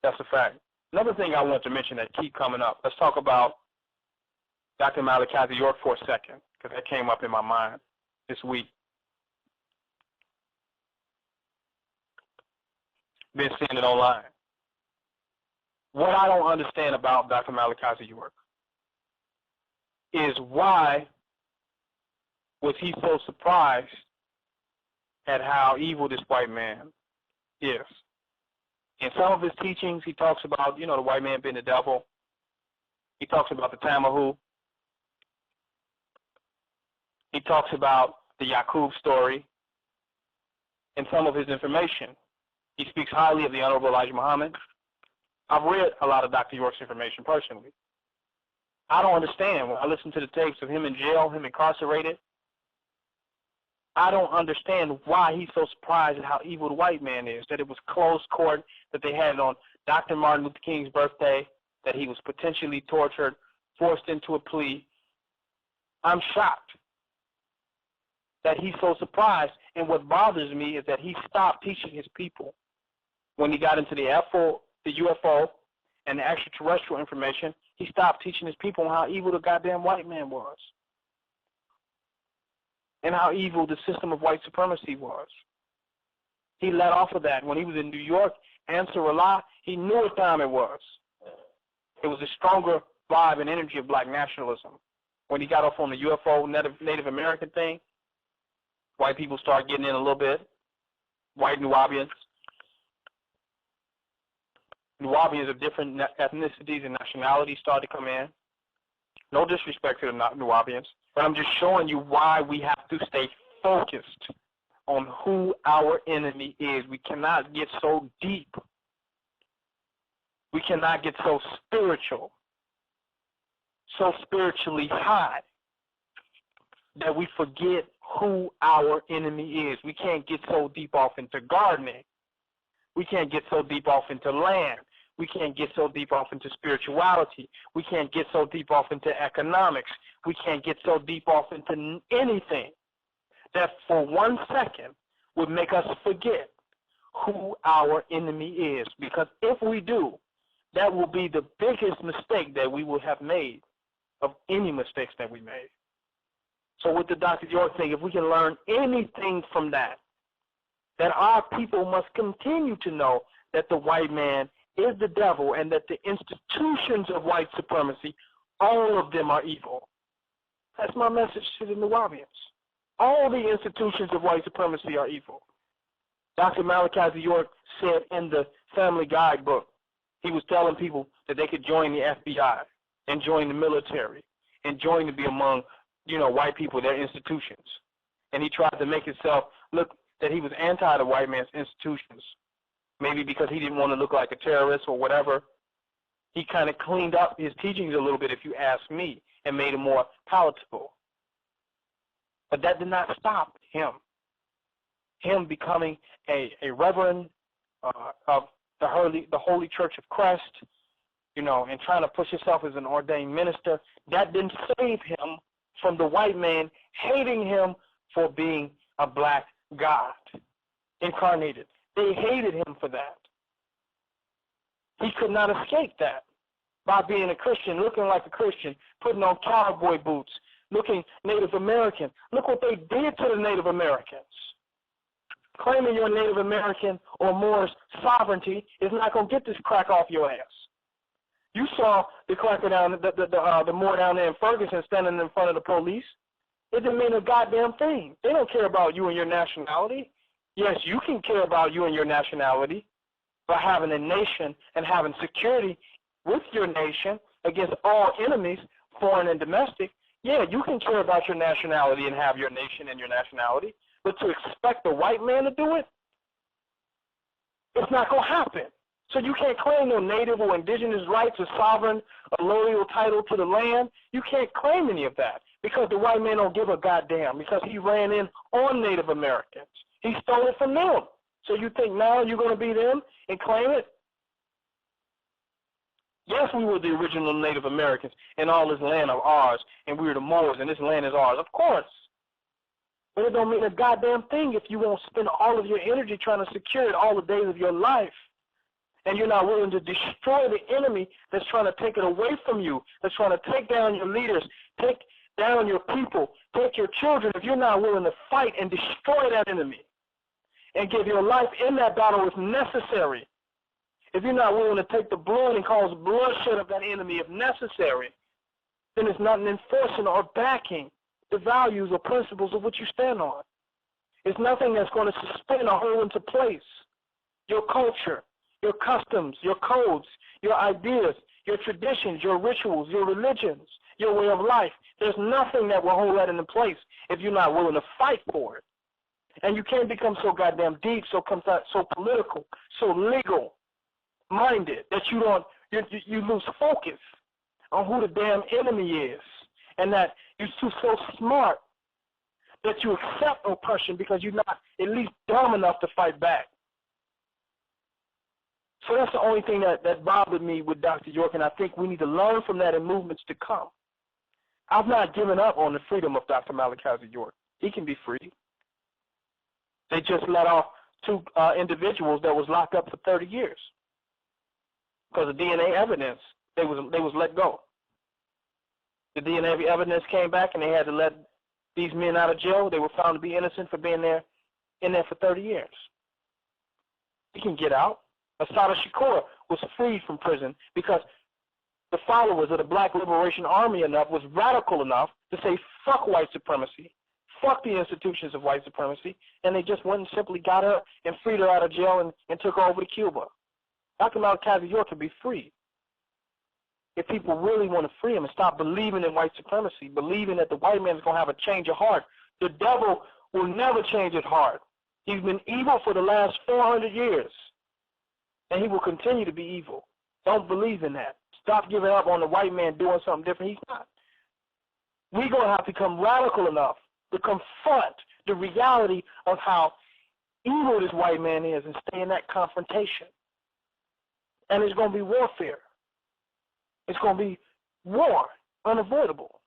That's a fact. Another thing I want to mention that keep coming up. Let's talk about Dr. Malachi York for a second, because that came up in my mind this week. Been seeing it online. What I don't understand about Dr. Malachi York is why was he so surprised at how evil this white man is. In some of his teachings, he talks about, the white man being the devil. He talks about the Tamahu. He talks about the Yaqub story. In some of his information, he speaks highly of the Honorable Elijah Muhammad. I've read a lot of Dr. York's information personally. I don't understand. When I listen to the tapes of him in jail, him incarcerated, I don't understand why he's so surprised at how evil the white man is, that it was closed court, that they had it on Dr. Martin Luther King's birthday, that he was potentially tortured, forced into a plea. I'm shocked that he's so surprised, and what bothers me is that he stopped teaching his people when he got into the UFO and the extraterrestrial information. He stopped teaching his people on how evil the goddamn white man was and how evil the system of white supremacy was. He let off of that. When he was in New York, Answer Allah, he knew what time it was. It was a stronger vibe and energy of black nationalism. When he got off on the UFO Native American thing, white people started getting in a little bit. White Nubians. Nubians of different ethnicities and nationalities started to come in. No disrespect to the Nubians, but I'm just showing you why we have to stay focused on who our enemy is. We cannot get so deep. We cannot get so spiritual, so spiritually high, that we forget who our enemy is. We can't get so deep off into gardening. We can't get so deep off into land. We can't get so deep off into spirituality. We can't get so deep off into economics. We can't get so deep off into anything that for 1 second would make us forget who our enemy is. Because if we do, that will be the biggest mistake that we will have made of any mistakes that we made. So with the Dr. York thing, if we can learn anything from that our people must continue to know that the white man is the devil and that the institutions of white supremacy, all of them are evil. That's my message to the Nubians. All the institutions of white supremacy are evil. Dr. Malachi York said in the Family Guide book, he was telling people that they could join the FBI and join the military and join to be among, white people, their institutions. And he tried to make himself look that he was anti the white man's institutions, maybe because he didn't want to look like a terrorist or whatever. He kind of cleaned up his teachings a little bit, if you ask me, and made them more palatable. But that did not stop him becoming a reverend of the Holy Church of Christ, and trying to push himself as an ordained minister. That didn't save him from the white man hating him for being a black God incarnated. They hated him for that. He could not escape that by being a Christian, looking like a Christian, putting on cowboy boots, looking Native American. Look what they did to the Native Americans. Claiming you're Native American or Moorish sovereignty is not going to get this crack off your ass. You saw the cracker down, the Moor down there in Ferguson standing in front of the police. It didn't mean a goddamn thing. They don't care about you and your nationality. Yes, you can care about you and your nationality by having a nation and having security with your nation against all enemies, foreign and domestic. Yeah, you can care about your nationality and have your nation and your nationality, but to expect the white man to do it, it's not going to happen. So you can't claim no native or indigenous rights or sovereign or loyal title to the land. You can't claim any of that because the white man don't give a goddamn, because he ran in on Native Americans. He stole it from them. So you think now you're going to be them and claim it? Yes, we were the original Native Americans and all this land of ours, and we were the Moors and this land is ours. Of course. But it don't mean a goddamn thing if you won't spend all of your energy trying to secure it all the days of your life and you're not willing to destroy the enemy that's trying to take it away from you, that's trying to take down your leaders, take down your people, take your children, if you're not willing to fight and destroy that enemy and give your life in that battle if necessary, if you're not willing to take the blood and cause bloodshed of that enemy if necessary, then it's not an enforcing or backing the values or principles of what you stand on. It's nothing that's going to suspend or hold into place your culture, your customs, your codes, your ideas, your traditions, your rituals, your religions, your way of life. There's nothing that will hold that into place if you're not willing to fight for it. And you can't become so goddamn deep, so political, so legal minded that you lose focus on who the damn enemy is, and that you're so smart that you accept oppression because you're not at least dumb enough to fight back. So that's the only thing that bothered me with Dr. York, and I think we need to learn from that in movements to come. I've not given up on the freedom of Dr. Malachi York. He can be free. They just let off two individuals that was locked up for 30 years because of DNA evidence. They was let go. The DNA evidence came back, and they had to let these men out of jail. They were found to be innocent for being in there for 30 years. He can get out. Assata Shakur was freed from prison because the followers of the Black Liberation Army was radical enough to say, fuck white supremacy, fuck the institutions of white supremacy, and they just went and simply got her and freed her out of jail and took her over to Cuba. Dr. Malachi York can be free. If people really want to free him and stop believing in white supremacy, believing that the white man is going to have a change of heart, the devil will never change his heart. He's been evil for the last 400 years, and he will continue to be evil. Don't believe in that. Stop giving up on the white man doing something different. He's not. We're going to have to become radical enough to confront the reality of how evil this white man is and stay in that confrontation. And it's going to be warfare. It's going to be war, unavoidable.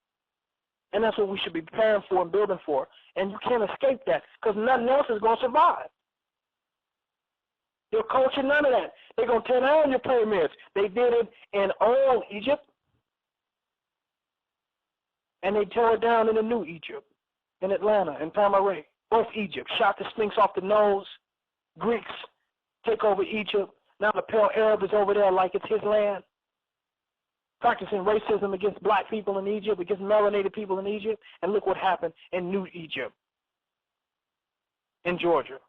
And that's what we should be preparing for and building for. And you can't escape that because nothing else is going to survive. Your culture, none of that. They're going to tear down your pyramids. They did it in old Egypt, and they tore it down in the new Egypt, in Atlanta, in Tamaray. Both Egypt. Shot the Sphinx off the nose. Greeks take over Egypt. Now the pale Arab is over there like it's his land, practicing racism against black people in Egypt, against melanated people in Egypt. And look what happened in New Egypt, in Georgia.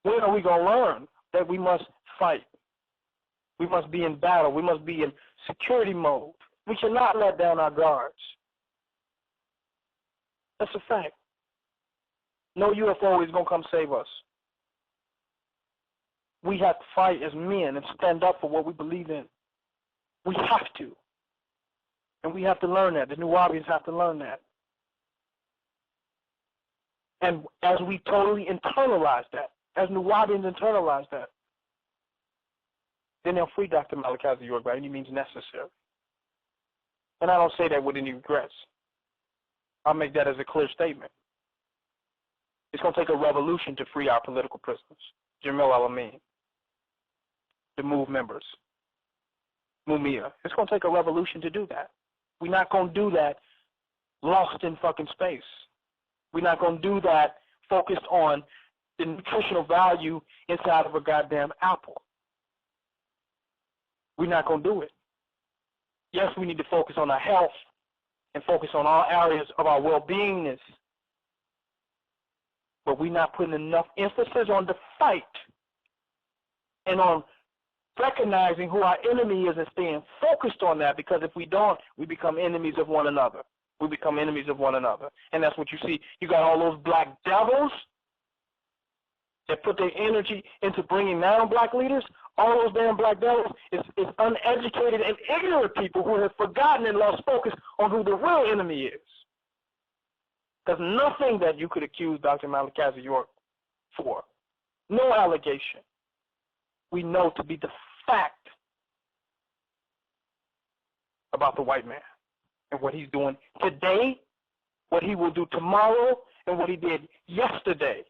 When are we going to learn that we must fight? We must be in battle. We must be in security mode. We should not let down our guards. That's a fact. No UFO is going to come save us. We have to fight as men and stand up for what we believe in. We have to. And we have to learn that. The Nuwaubians have to learn that. And as we totally internalize that, as Nuwaubians internalize that, then they'll free Dr. Malachi York by any means necessary. And I don't say that with any regrets. I'll make that as a clear statement. It's going to take a revolution to free our political prisoners. Jamil Al-Amin, the MOVE members, Mumia. It's going to take a revolution to do that. We're not going to do that lost in fucking space. We're not going to do that focused on the nutritional value inside of a goddamn apple. We're not going to do it. Yes, we need to focus on our health and focus on all areas of our well-beingness, but we're not putting enough emphasis on the fight and on recognizing who our enemy is and staying focused on that, because if we don't, we become enemies of one another. We become enemies of one another. And that's what you see. You got all those black devils that put their energy into bringing down black leaders. All those damn black devils is uneducated and ignorant people who have forgotten and lost focus on who the real enemy is. There's nothing that you could accuse Dr. Malachi York for. No allegation. We know to be the fact about the white man and what he's doing today, what he will do tomorrow, and what he did yesterday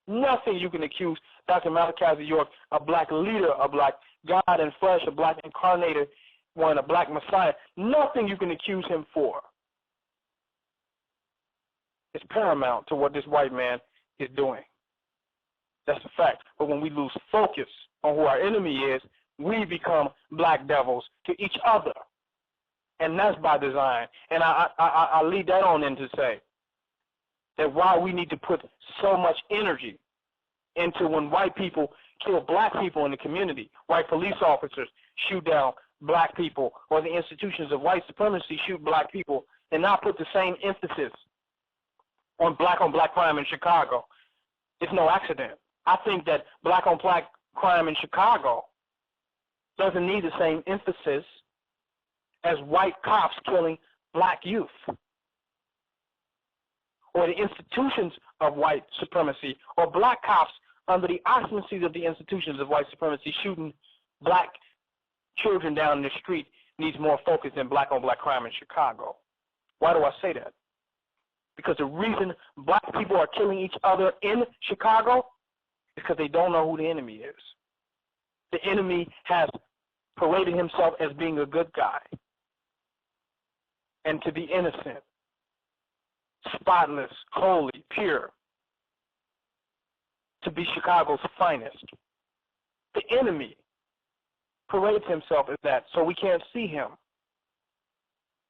Nothing you can accuse Dr. Malachi York, a black leader, a black God in flesh, a black incarnated one, a black Messiah. Nothing you can accuse him for. It's paramount to what this white man is doing. That's a fact. But when we lose focus on who our enemy is, we become black devils to each other. And that's by design. And I lead that on in to say that why we need to put so much energy into when white people kill black people in the community, white police officers shoot down black people, or the institutions of white supremacy shoot black people, and not put the same emphasis on black crime in Chicago. It's no accident. I think that black on black crime in Chicago doesn't need the same emphasis as white cops killing black youth, or the institutions of white supremacy, or black cops under the auspices of the institutions of white supremacy shooting black children down the street needs more focus than black on black crime in Chicago. Why do I say that? Because the reason black people are killing each other in Chicago is because they don't know who the enemy is. The enemy has paraded himself as being a good guy and to be innocent, spotless, holy, pure, to be Chicago's finest. The enemy parades himself as that, so we can't see him.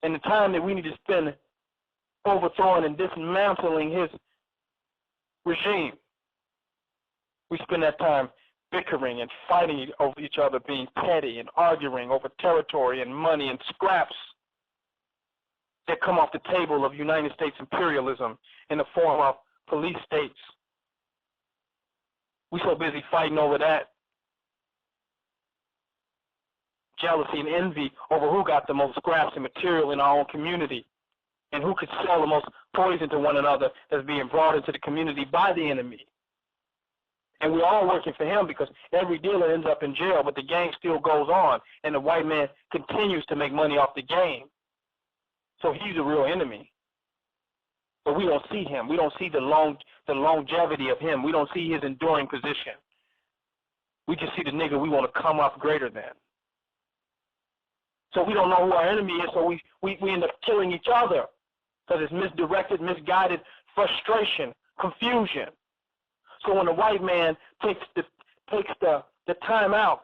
And the time that we need to spend overthrowing and dismantling his regime, we spend that time bickering and fighting over each other, being petty and arguing over territory and money and scraps that come off the table of United States imperialism in the form of police states. We're so busy fighting over that. Jealousy and envy over who got the most scraps and material in our own community and who could sell the most poison to one another that's being brought into the community by the enemy. And we're all working for him because every dealer ends up in jail, but the game still goes on, and the white man continues to make money off the game. So he's a real enemy. But we don't see him. We don't see the longevity of him. We don't see his enduring position. We just see the nigga we want to come up greater than. So we don't know who our enemy is, so we end up killing each other because it's misdirected, misguided frustration, confusion. So when the white man takes the time out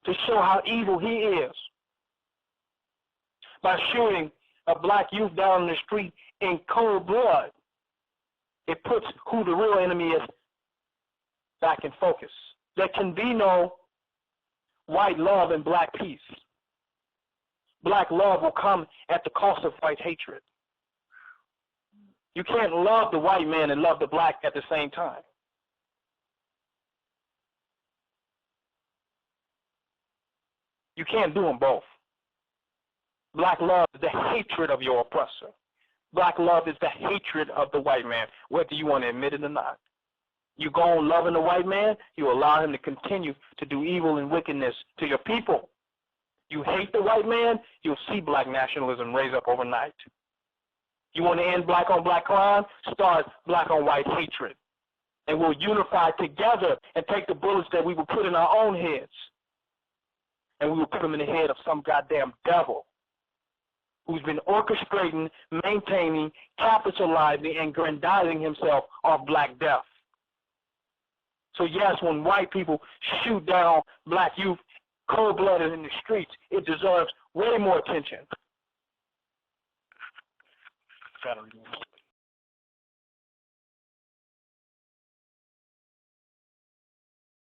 to show how evil he is by shooting a black youth down in the street in cold blood, it puts who the real enemy is back in focus. There can be no white love and black peace. Black love will come at the cost of white hatred. You can't love the white man and love the black at the same time. You can't do them both. Black love is the hatred of your oppressor. Black love is the hatred of the white man, whether you want to admit it or not. You go on loving the white man, you allow him to continue to do evil and wickedness to your people. You hate the white man, you'll see black nationalism raise up overnight. You want to end black on black crime? Start black on white hatred. And we'll unify together and take the bullets that we will put in our own heads, and we will put them in the head of some goddamn devil who's been orchestrating, maintaining, capitalizing, and grandizing himself off black death. So yes, when white people shoot down black youth cold-blooded in the streets, it deserves way more attention.